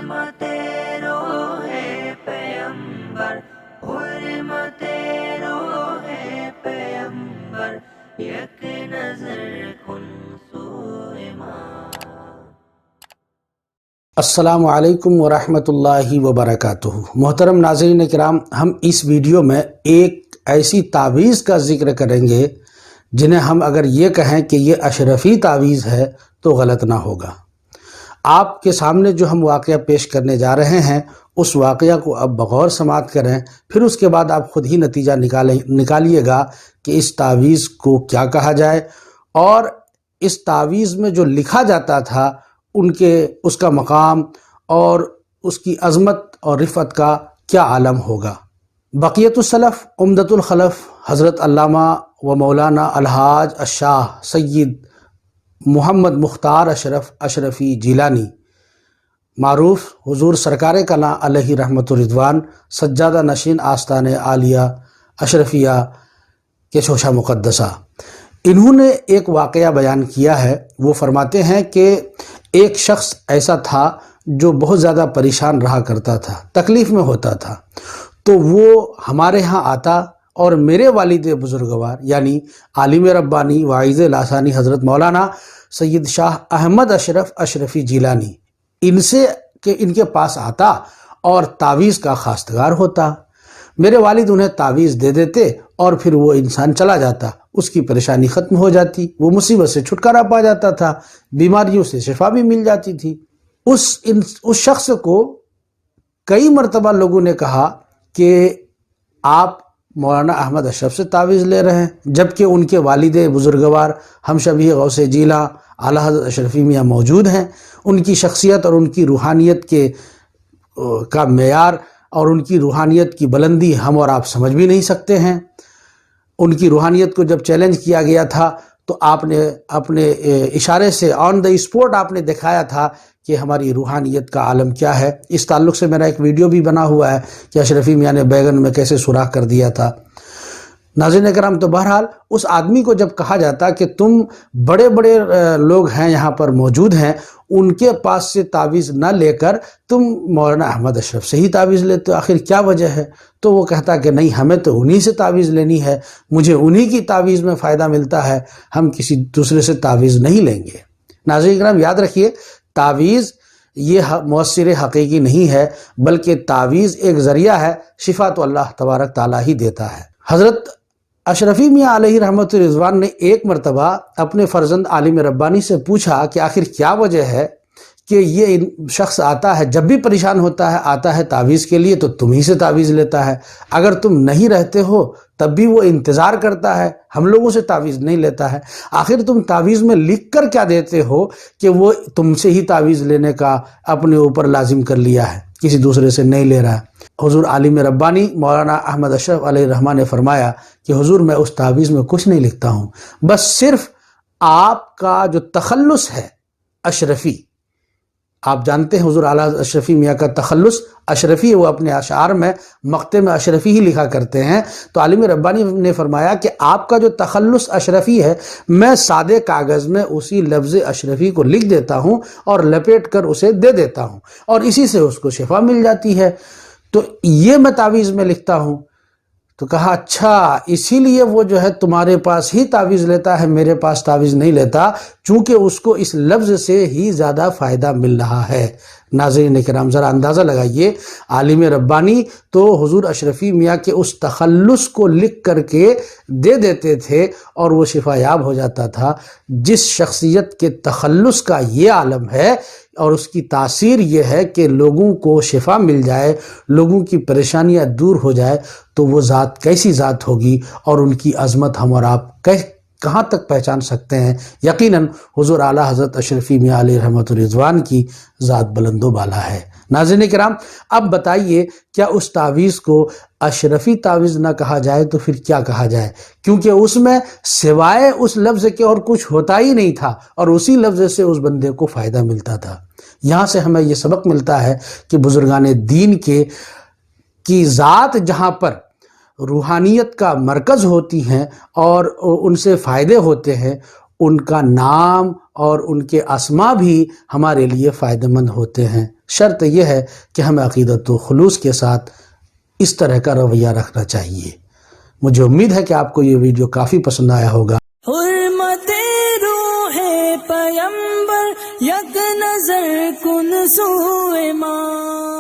روح پیغمبر حرمت روح پیغمبر یک نظر کن سوئے ماں۔ السلام علیکم ورحمۃ اللہ وبرکاتہ۔ محترم ناظرین کرام، ہم اس ویڈیو میں ایک ایسی تعویذ کا ذکر کریں گے جنہیں ہم اگر یہ کہیں کہ یہ اشرفی تعویذ ہے تو غلط نہ ہوگا۔ آپ کے سامنے جو ہم واقعہ پیش کرنے جا رہے ہیں اس واقعہ کو اب بغور سماعت کریں، پھر اس کے بعد آپ خود ہی نتیجہ نکالیے گا کہ اس تعویذ کو کیا کہا جائے اور اس تعویذ میں جو لکھا جاتا تھا اس کا مقام اور اس کی عظمت اور رفعت کا کیا عالم ہوگا۔ بقیت السلف عمدۃ الخلف حضرت علامہ و مولانا الحاج الشاہ سید محمد مختار اشرف اشرفی جیلانی، معروف حضور سرکار کلاں علیہ رحمت الرضوان، سجادہ نشین آستان عالیہ اشرفیہ کے شوشہ مقدسہ، انہوں نے ایک واقعہ بیان کیا ہے۔ وہ فرماتے ہیں کہ ایک شخص ایسا تھا جو بہت زیادہ پریشان رہا کرتا تھا، تکلیف میں ہوتا تھا، تو وہ ہمارے ہاں آتا اور میرے والد بزرگوار یعنی عالم ربانی واعظ لاسانی حضرت مولانا سید شاہ احمد اشرف اشرفی جیلانی ان کے پاس آتا اور تعویذ کا خواستگار ہوتا۔ میرے والد انہیں تعویذ دے دیتے اور پھر وہ انسان چلا جاتا، اس کی پریشانی ختم ہو جاتی، وہ مصیبت سے چھٹکارا پا جاتا تھا، بیماریوں سے شفا بھی مل جاتی تھی۔ اس شخص کو کئی مرتبہ لوگوں نے کہا کہ آپ مولانا احمد اشرف سے تعویذ لے رہے ہیں، جبکہ ان کے والد بزرگوار ہم شبیہ غوث جیلاں اعلیٰ حضرت اشرفی میاں موجود ہیں۔ ان کی شخصیت اور ان کی روحانیت کا معیار اور ان کی روحانیت کی بلندی ہم اور آپ سمجھ بھی نہیں سکتے ہیں۔ ان کی روحانیت کو جب چیلنج کیا گیا تھا تو آپ نے اپنے اشارے سے آن دا اسپوٹ آپ نے دکھایا تھا کہ ہماری روحانیت کا عالم کیا ہے۔ اس تعلق سے میرا ایک ویڈیو بھی بنا ہوا ہے کہ اشرفی میاں نے بیگن میں کیسے سوراخ کر دیا تھا۔ ناظرین کرام، تو بہرحال اس آدمی کو جب کہا جاتا کہ تم بڑے بڑے لوگ ہیں یہاں پر موجود ہیں، ان کے پاس سے تعویذ نہ لے کر تم مولانا احمد اشرف سے ہی تعویذ لیتے ہو، آخر کیا وجہ ہے؟ تو وہ کہتا کہ نہیں، ہمیں تو انہی سے تعویذ لینی ہے، مجھے انہی کی تعویذ میں فائدہ ملتا ہے، ہم کسی دوسرے سے تعویذ نہیں لیں گے۔ ناظرین کرام، یاد رکھیے، تعویذ یہ مؤثر حقیقی نہیں ہے، بلکہ تعویذ ایک ذریعہ ہے، شفا تو اللہ تبارک تعالیٰ ہی دیتا ہے۔ حضرت اشرفی میاں علیہ رحمت الرضوان نے ایک مرتبہ اپنے فرزند عالم ربانی سے پوچھا کہ آخر کیا وجہ ہے کہ یہ شخص آتا ہے، جب بھی پریشان ہوتا ہے آتا ہے تعویذ کے لیے تو تم ہی سے تعویذ لیتا ہے، اگر تم نہیں رہتے ہو تب بھی وہ انتظار کرتا ہے، ہم لوگوں سے تعویذ نہیں لیتا ہے، آخر تم تعویذ میں لکھ کر کیا دیتے ہو کہ وہ تم سے ہی تعویذ لینے کا اپنے اوپر لازم کر لیا ہے، کسی دوسرے سے نہیں لے رہا ہے۔ حضور عالم ربانی مولانا احمد اشرف علیہ الرحمہ نے فرمایا کہ حضور، میں اس تعویذ میں کچھ نہیں لکھتا ہوں، بس صرف آپ کا جو تخلص ہے اشرفی، آپ جانتے ہیں حضور اعلیٰ اشرفی میاں کا تخلص اشرفی ہے، وہ اپنے اشعار میں مقطع میں اشرفی ہی لکھا کرتے ہیں، تو عالم ربانی نے فرمایا کہ آپ کا جو تخلص اشرفی ہے، میں سادے کاغذ میں اسی لفظ اشرفی کو لکھ دیتا ہوں اور لپیٹ کر اسے دے دیتا ہوں اور اسی سے اس کو شفا مل جاتی ہے، تو یہ میں تعویذ میں لکھتا ہوں۔ تو کہا اچھا، اسی لیے وہ جو ہے تمہارے پاس ہی تعویذ لیتا ہے، میرے پاس تعویذ نہیں لیتا، چونکہ اس کو اس لفظ سے ہی زیادہ فائدہ مل رہا ہے۔ ناظرین کرام، ذرا اندازہ لگائیے، عالم ربانی تو حضور اشرفی میاں کے اس تخلص کو لکھ کر کے دے دیتے تھے اور وہ شفا یاب ہو جاتا تھا۔ جس شخصیت کے تخلص کا یہ عالم ہے اور اس کی تاثیر یہ ہے کہ لوگوں کو شفا مل جائے، لوگوں کی پریشانیاں دور ہو جائے، تو وہ ذات کیسی ذات ہوگی اور ان کی عظمت ہم اور آپ کہاں تک پہچان سکتے ہیں؟ یقیناً حضور اعلیٰ حضرت اشرفی میاں علیہ رحمت الرضوان کی ذات بلند و بالا ہے۔ ناظرین کرام، اب بتائیے، کیا اس تعویذ کو اشرفی تعویذ نہ کہا جائے تو پھر کیا کہا جائے؟ کیونکہ اس میں سوائے اس لفظ کے اور کچھ ہوتا ہی نہیں تھا اور اسی لفظ سے اس بندے کو فائدہ ملتا تھا۔ یہاں سے ہمیں یہ سبق ملتا ہے کہ بزرگان دین کی ذات جہاں پر روحانیت کا مرکز ہوتی ہیں اور ان سے فائدے ہوتے ہیں، ان کا نام اور ان کے اسما بھی ہمارے لیے فائدہ مند ہوتے ہیں۔ شرط یہ ہے کہ ہمیں عقیدت و خلوص کے ساتھ اس طرح کا رویہ رکھنا چاہیے۔ مجھے امید ہے کہ آپ کو یہ ویڈیو کافی پسند آیا ہوگا۔ حرمت روح پیمبر یک نظر کن سوئے ماں